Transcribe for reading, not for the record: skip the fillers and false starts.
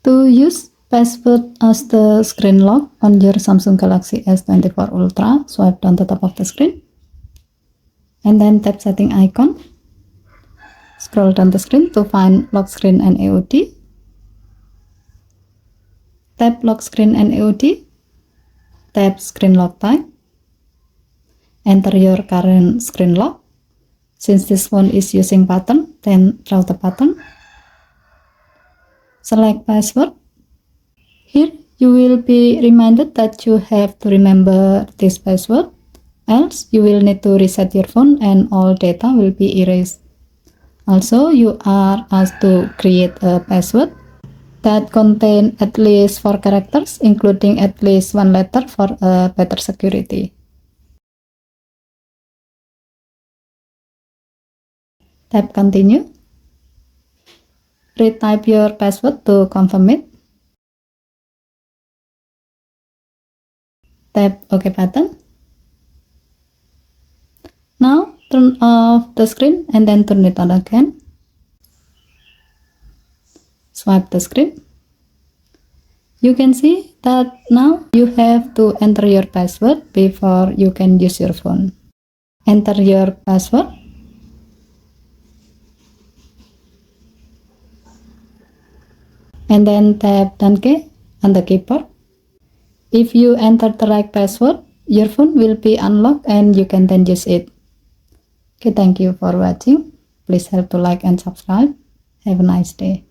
To use password as the screen lock on your Samsung Galaxy S24 Ultra, swipe down the top of the screen and then tap setting icon. Scroll down the screen to find lock screen and AOD. Tap lock screen and AOD. Tap screen lock type. Enter your current screen lock. Since this phone is using pattern, then draw the pattern. Select password. Here you will be reminded that you have to remember this password, else you will need to reset your phone and all data will be erased. Also, you are asked to create a password that contain at least 4 characters, including at least 1 letter for a better security. Tap continue. Retype your password to confirm it. Tap OK button. Now turn off the screen and then turn it on again. Swipe the screen. You can see that now you have to enter your password before you can use your phone. Enter your password. And then tap Done key on the keyboard. If you enter the right password, your phone will be unlocked and you can then use it. Okay, thank you for watching. Please help to like and subscribe. Have a nice day.